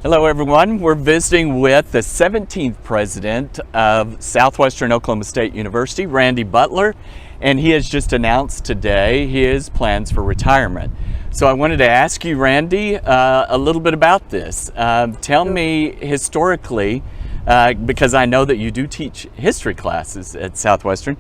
Hello everyone, we're visiting with the 17th president of Southwestern Oklahoma State University, Randy Beutler, and he has just announced today his plans for retirement. So I wanted to ask you, Randy, a little bit about this. Tell me historically, because I know that you do teach history classes at Southwestern,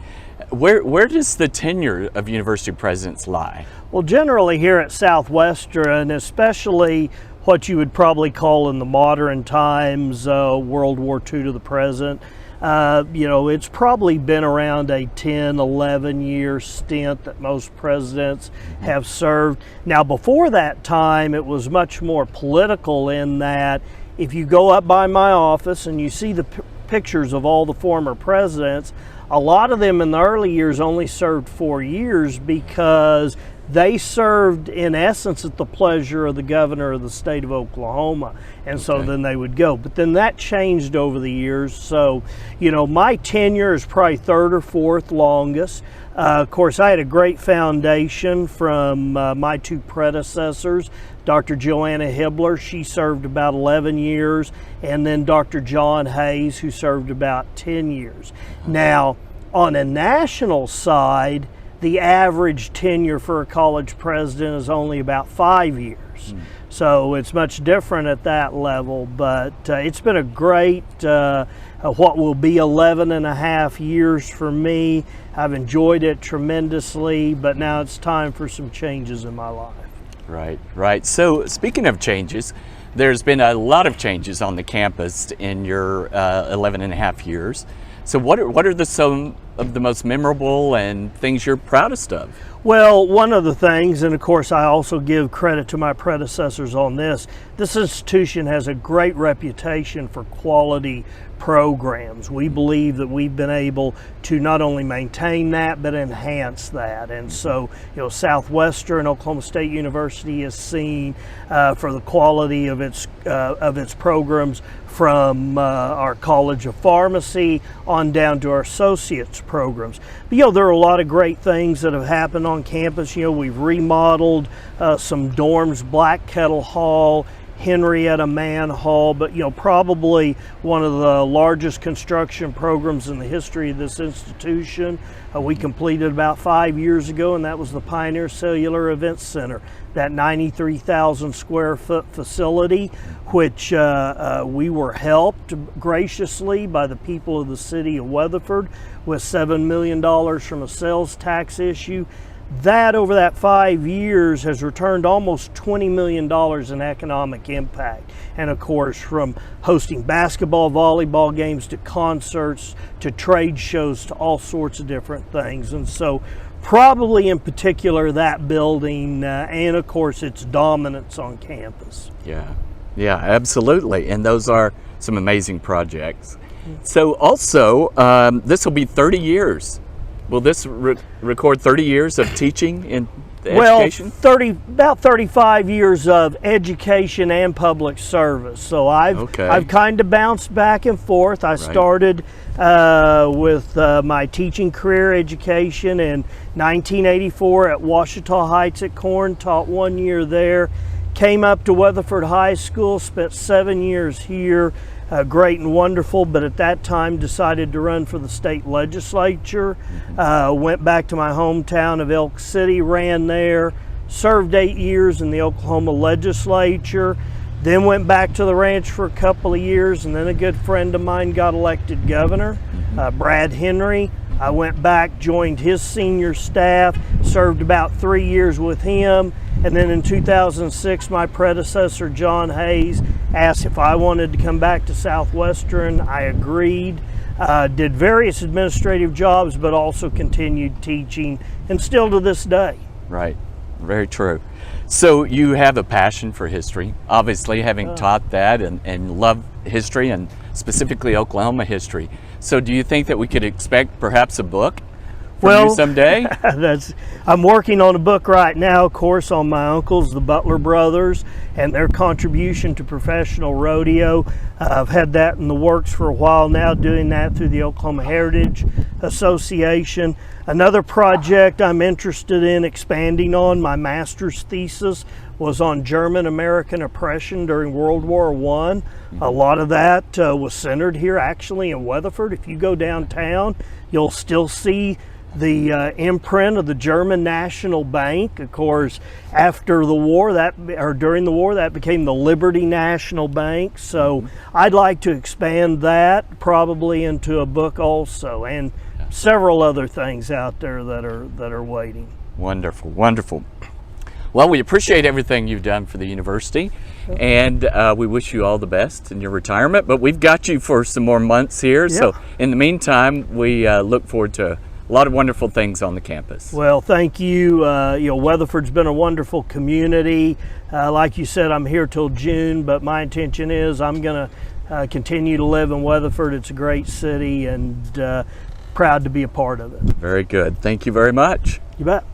where does the tenure of university presidents lie? Well, generally here at Southwestern, especially what you would probably call in the modern times, World War II to the present, it's probably been around a 10, 11 year stint that most presidents have served. Now, before that time, it was much more political in that if you go up by my office and you see the pictures of all the former presidents, a lot of them in the early years only served 4 years because they served in essence at the pleasure of the governor of the state of Oklahoma, and so then they would go. But then that changed over the years. So, my tenure is probably third or fourth longest. Of course, I had a great foundation from my two predecessors, Dr. Joanna Hibbler. She served about 11 years, and then Dr. John Hayes, who served about 10 years. Now, on a national side, the average tenure for a college president is only about 5 years. So it's much different at that level, but it's been a great, what will be 11 and a half years for me. I've enjoyed it tremendously, but now it's time for some changes in my life. Right. So speaking of changes, there's been a lot of changes on the campus in your 11 and a half years. So what are some of the most memorable and things you're proudest of? Well, one of the things, and of course I also give credit to my predecessors on this institution has a great reputation for quality programs. We believe that we've been able to not only maintain that, but enhance that. And so, Southwestern Oklahoma State University is seen for the quality of its programs from our College of Pharmacy on down to our associates programs. But, there are a lot of great things that have happened on campus. We've remodeled some dorms, Black Kettle Hall, Henrietta Mann Hall, but probably one of the largest construction programs in the history of this institution. We completed about 5 years ago, and that was the Pioneer Cellular Events Center, that 93,000 square foot facility, which we were helped graciously by the people of the city of Weatherford with $7 million from a sales tax issue. That over that 5 years has returned almost $20 million in economic impact. And of course, from hosting basketball, volleyball games to concerts to trade shows to all sorts of different things. And so probably in particular that building and of course its dominance on campus. Yeah, absolutely. And those are some amazing projects. So also, this will be 30 years. Will this record 30 years of teaching in education? Well, about 35 years of education and public service. So I've kind of bounced back and forth. I started with my teaching career education in 1984 at Ouachita Heights at Corn, taught 1 year there. Came up to Weatherford High School, spent 7 years here. Great and wonderful, but at that time decided to run for the state legislature. Went back to my hometown of Elk City, ran there, served 8 years in the Oklahoma legislature, then went back to the ranch for a couple of years, and then a good friend of mine got elected governor, Brad Henry. I went back, joined his senior staff, served about 3 years with him, and then in 2006, my predecessor, John Hayes, asked if I wanted to come back to Southwestern. I agreed, did various administrative jobs, but also continued teaching, and still to this day. Right, very true. So you have a passion for history, obviously, having taught that and love history, and specifically Oklahoma history. So do you think that we could expect perhaps a book from you someday? I'm working on a book right now, of course, on my uncles, the Beutler brothers, and their contribution to professional rodeo. I've had that in the works for a while now, doing that through the Oklahoma Heritage Association. Another project I'm interested in expanding on, my master's thesis, was on German-American oppression during World War I. A lot of that was centered here actually in Weatherford. If you go downtown, you'll still see the imprint of the German National Bank. Of course, after the war, during the war, that became the Liberty National Bank. So I'd like to expand that probably into a book also, and several other things out there that are waiting. Wonderful, wonderful. Well, we appreciate everything you've done for the university, and we wish you all the best in your retirement. But we've got you for some more months here. Yeah. So in the meantime, we look forward to a lot of wonderful things on the campus. Well, thank you. Weatherford's been a wonderful community. Like you said, I'm here till June, but my intention is I'm going to continue to live in Weatherford. It's a great city, and proud to be a part of it. Very good. Thank you very much. You bet.